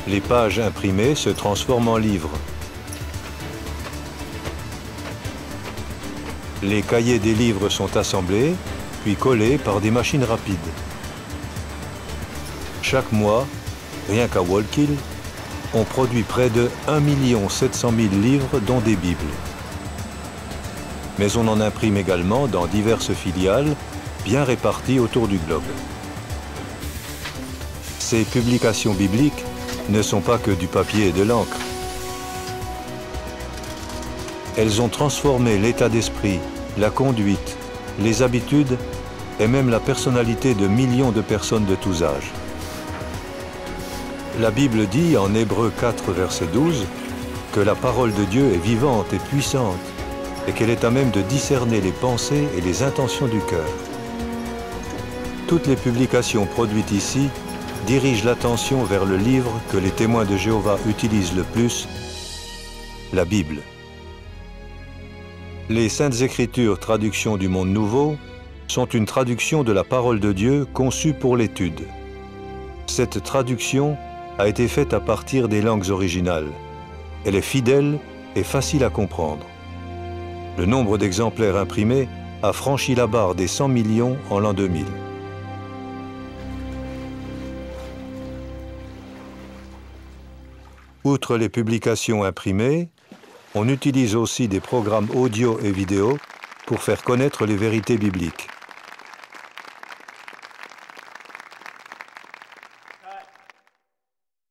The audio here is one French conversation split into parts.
Les pages imprimées se transforment en livres. Les cahiers des livres sont assemblés, puis collés par des machines rapides. Chaque mois, rien qu'à Wallkill, on produit près de 1 700 000 livres, dont des Bibles. Mais on en imprime également dans diverses filiales, bien réparties autour du globe. Ces publications bibliques ne sont pas que du papier et de l'encre. Elles ont transformé l'état d'esprit, la conduite, les habitudes et même la personnalité de millions de personnes de tous âges. La Bible dit en Hébreux 4, verset 12, que la parole de Dieu est vivante et puissante et qu'elle est à même de discerner les pensées et les intentions du cœur. Toutes les publications produites ici dirigent l'attention vers le livre que les témoins de Jéhovah utilisent le plus, la Bible. Les Saintes Écritures, traduction du Monde Nouveau, sont une traduction de la parole de Dieu conçue pour l'étude. Cette traduction a été faite à partir des langues originales. Elle est fidèle et facile à comprendre. Le nombre d'exemplaires imprimés a franchi la barre des 100 millions en l'an 2000. Outre les publications imprimées, on utilise aussi des programmes audio et vidéo pour faire connaître les vérités bibliques.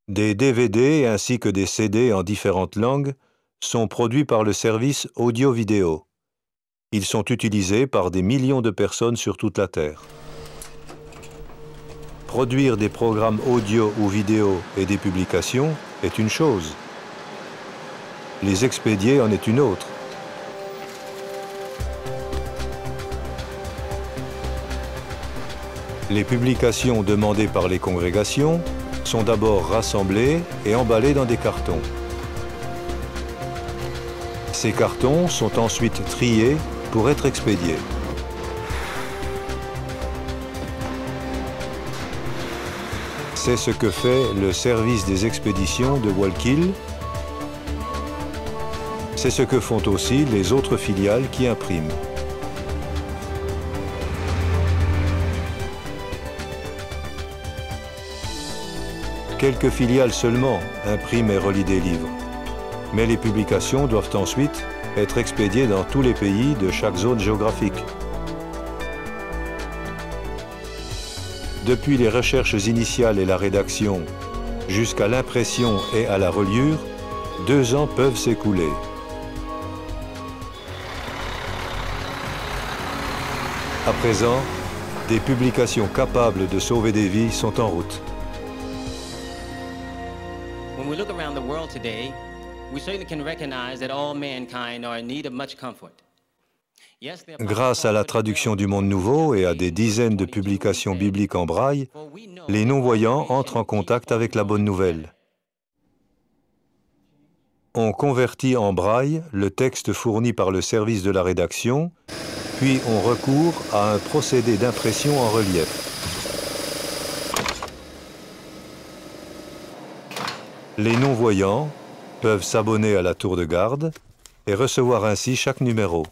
Des DVD ainsi que des CD en différentes langues sont produits par le service audio-vidéo. Ils sont utilisés par des millions de personnes sur toute la Terre. Produire des programmes audio ou vidéo et des publications est une chose. Les expédier en est une autre. Les publications demandées par les congrégations sont d'abord rassemblées et emballées dans des cartons. Ces cartons sont ensuite triés pour être expédiés. C'est ce que fait le service des expéditions de Wallkill. C'est ce que font aussi les autres filiales qui impriment. Quelques filiales seulement impriment et relient des livres. Mais les publications doivent ensuite être expédiées dans tous les pays de chaque zone géographique. Depuis les recherches initiales et la rédaction, jusqu'à l'impression et à la reliure, 2 ans peuvent s'écouler. À présent, des publications capables de sauver des vies sont en route. When we look around the world today, we certainly can recognize that all mankind are in need of much comfort. Grâce à la traduction du Monde Nouveau et à des dizaines de publications bibliques en braille, les non-voyants entrent en contact avec la bonne nouvelle. On convertit en braille le texte fourni par le service de la rédaction, puis on recourt à un procédé d'impression en relief. Les non-voyants peuvent s'abonner à la tour de garde et recevoir ainsi chaque numéro.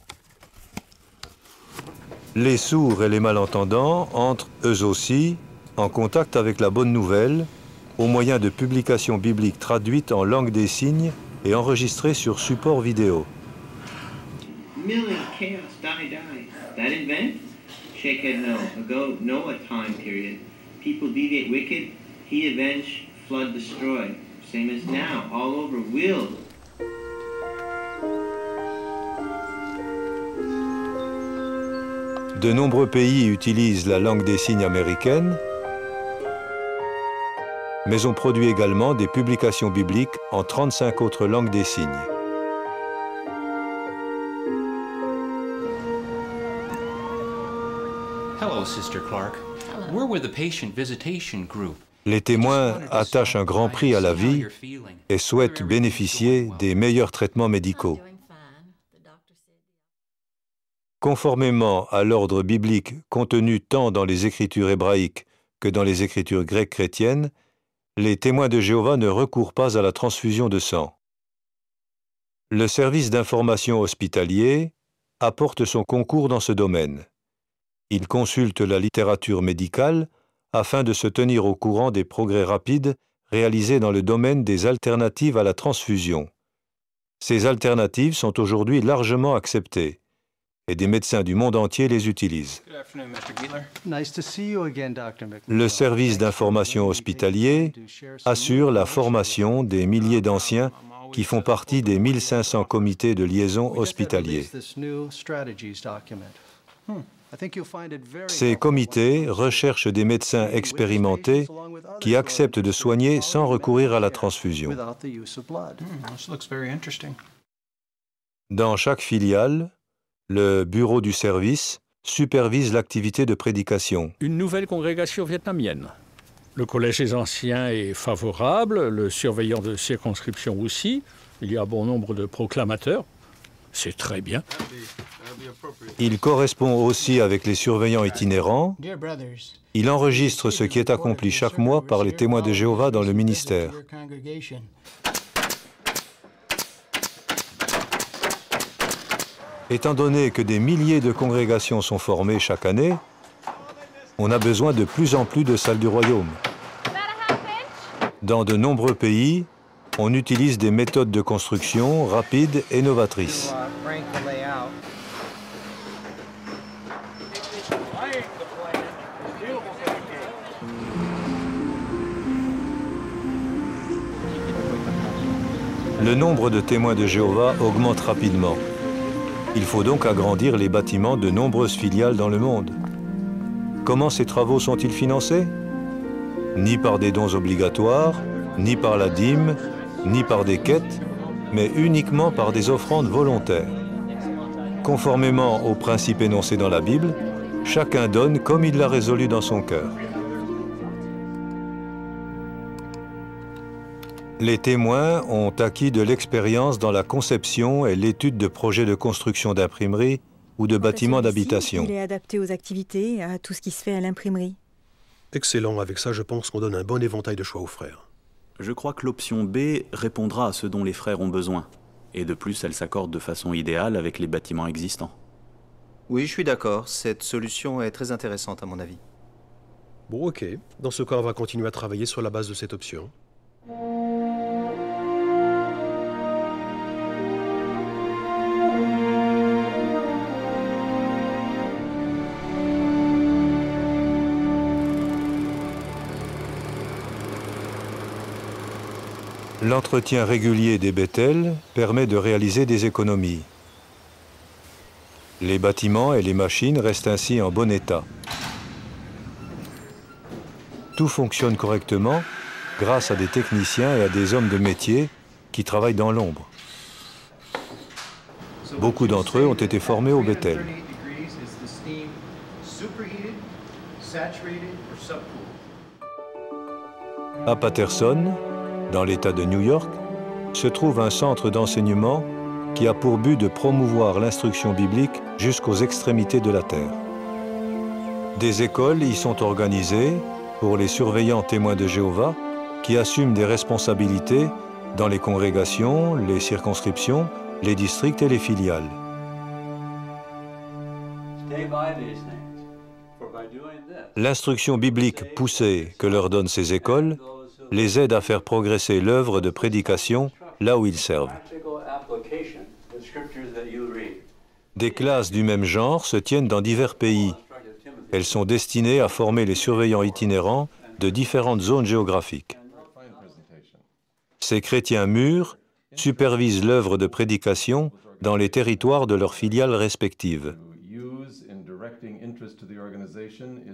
Les sourds et les malentendants entrent eux aussi en contact avec la bonne nouvelle au moyen de publications bibliques traduites en langue des signes et enregistrées sur support vidéo. De nombreux pays utilisent la langue des signes américaine, mais on produit également des publications bibliques en 35 autres langues des signes. Hello, Sister Clark. We're with the patient visitation group. Les témoins attachent un grand prix à la vie et souhaitent bénéficier des meilleurs traitements médicaux. Conformément à l'ordre biblique contenu tant dans les Écritures hébraïques que dans les Écritures grecques chrétiennes, les témoins de Jéhovah ne recourent pas à la transfusion de sang. Le service d'information hospitalier apporte son concours dans ce domaine. Il consulte la littérature médicale afin de se tenir au courant des progrès rapides réalisés dans le domaine des alternatives à la transfusion. Ces alternatives sont aujourd'hui largement acceptées et des médecins du monde entier les utilisent. Le service d'information hospitalier assure la formation des milliers d'anciens qui font partie des 1500 comités de liaison hospitaliers. Ces comités recherchent des médecins expérimentés qui acceptent de soigner sans recourir à la transfusion. Dans chaque filiale, le bureau du service supervise l'activité de prédication. Une nouvelle congrégation vietnamienne. Le collège des anciens est favorable, le surveillant de circonscription aussi. Il y a bon nombre de proclamateurs. C'est très bien. Il correspond aussi avec les surveillants itinérants. Il enregistre ce qui est accompli chaque mois par les témoins de Jéhovah dans le ministère. Étant donné que des milliers de congrégations sont formées chaque année, on a besoin de plus en plus de salles du royaume. Dans de nombreux pays, on utilise des méthodes de construction rapides et novatrices. Le nombre de témoins de Jéhovah augmente rapidement. Il faut donc agrandir les bâtiments de nombreuses filiales dans le monde. Comment ces travaux sont-ils financés? Ni par des dons obligatoires, ni par la dîme, ni par des quêtes, mais uniquement par des offrandes volontaires. Conformément aux principes énoncés dans la Bible, chacun donne comme il l'a résolu dans son cœur. Les témoins ont acquis de l'expérience dans la conception et l'étude de projets de construction d'imprimerie ou de bâtiments d'habitation. Il est adapté aux activités, à tout ce qui se fait à l'imprimerie. Excellent, avec ça je pense qu'on donne un bon éventail de choix aux frères. Je crois que l'option B répondra à ce dont les frères ont besoin. Et de plus, elle s'accorde de façon idéale avec les bâtiments existants. Oui, je suis d'accord. Cette solution est très intéressante à mon avis. Bon, ok. Dans ce cas, on va continuer à travailler sur la base de cette option. L'entretien régulier des Bethel permet de réaliser des économies. Les bâtiments et les machines restent ainsi en bon état. Tout fonctionne correctement grâce à des techniciens et à des hommes de métier qui travaillent dans l'ombre. Beaucoup d'entre eux ont été formés au Bethel. À Patterson, dans l'État de New York, se trouve un centre d'enseignement qui a pour but de promouvoir l'instruction biblique jusqu'aux extrémités de la terre. Des écoles y sont organisées pour les surveillants témoins de Jéhovah qui assument des responsabilités dans les congrégations, les circonscriptions, les districts et les filiales. L'instruction biblique poussée que leur donnent ces écoles les aide à faire progresser l'œuvre de prédication là où ils servent. Des classes du même genre se tiennent dans divers pays. Elles sont destinées à former les surveillants itinérants de différentes zones géographiques. Ces chrétiens mûrs supervisent l'œuvre de prédication dans les territoires de leurs filiales respectives.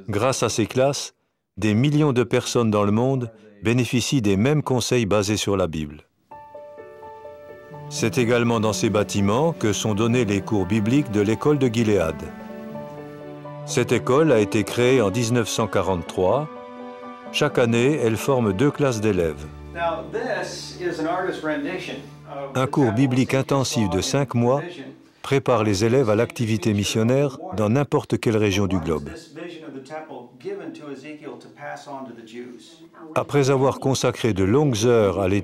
Grâce à ces classes, des millions de personnes dans le monde bénéficient des mêmes conseils basés sur la Bible. C'est également dans ces bâtiments que sont donnés les cours bibliques de l'école de Gilead. Cette école a été créée en 1943. Chaque année, elle forme 2 classes d'élèves. Un cours biblique intensif de 5 mois prépare les élèves à l'activité missionnaire dans n'importe quelle région du globe. Après avoir consacré de longues heures à l'étude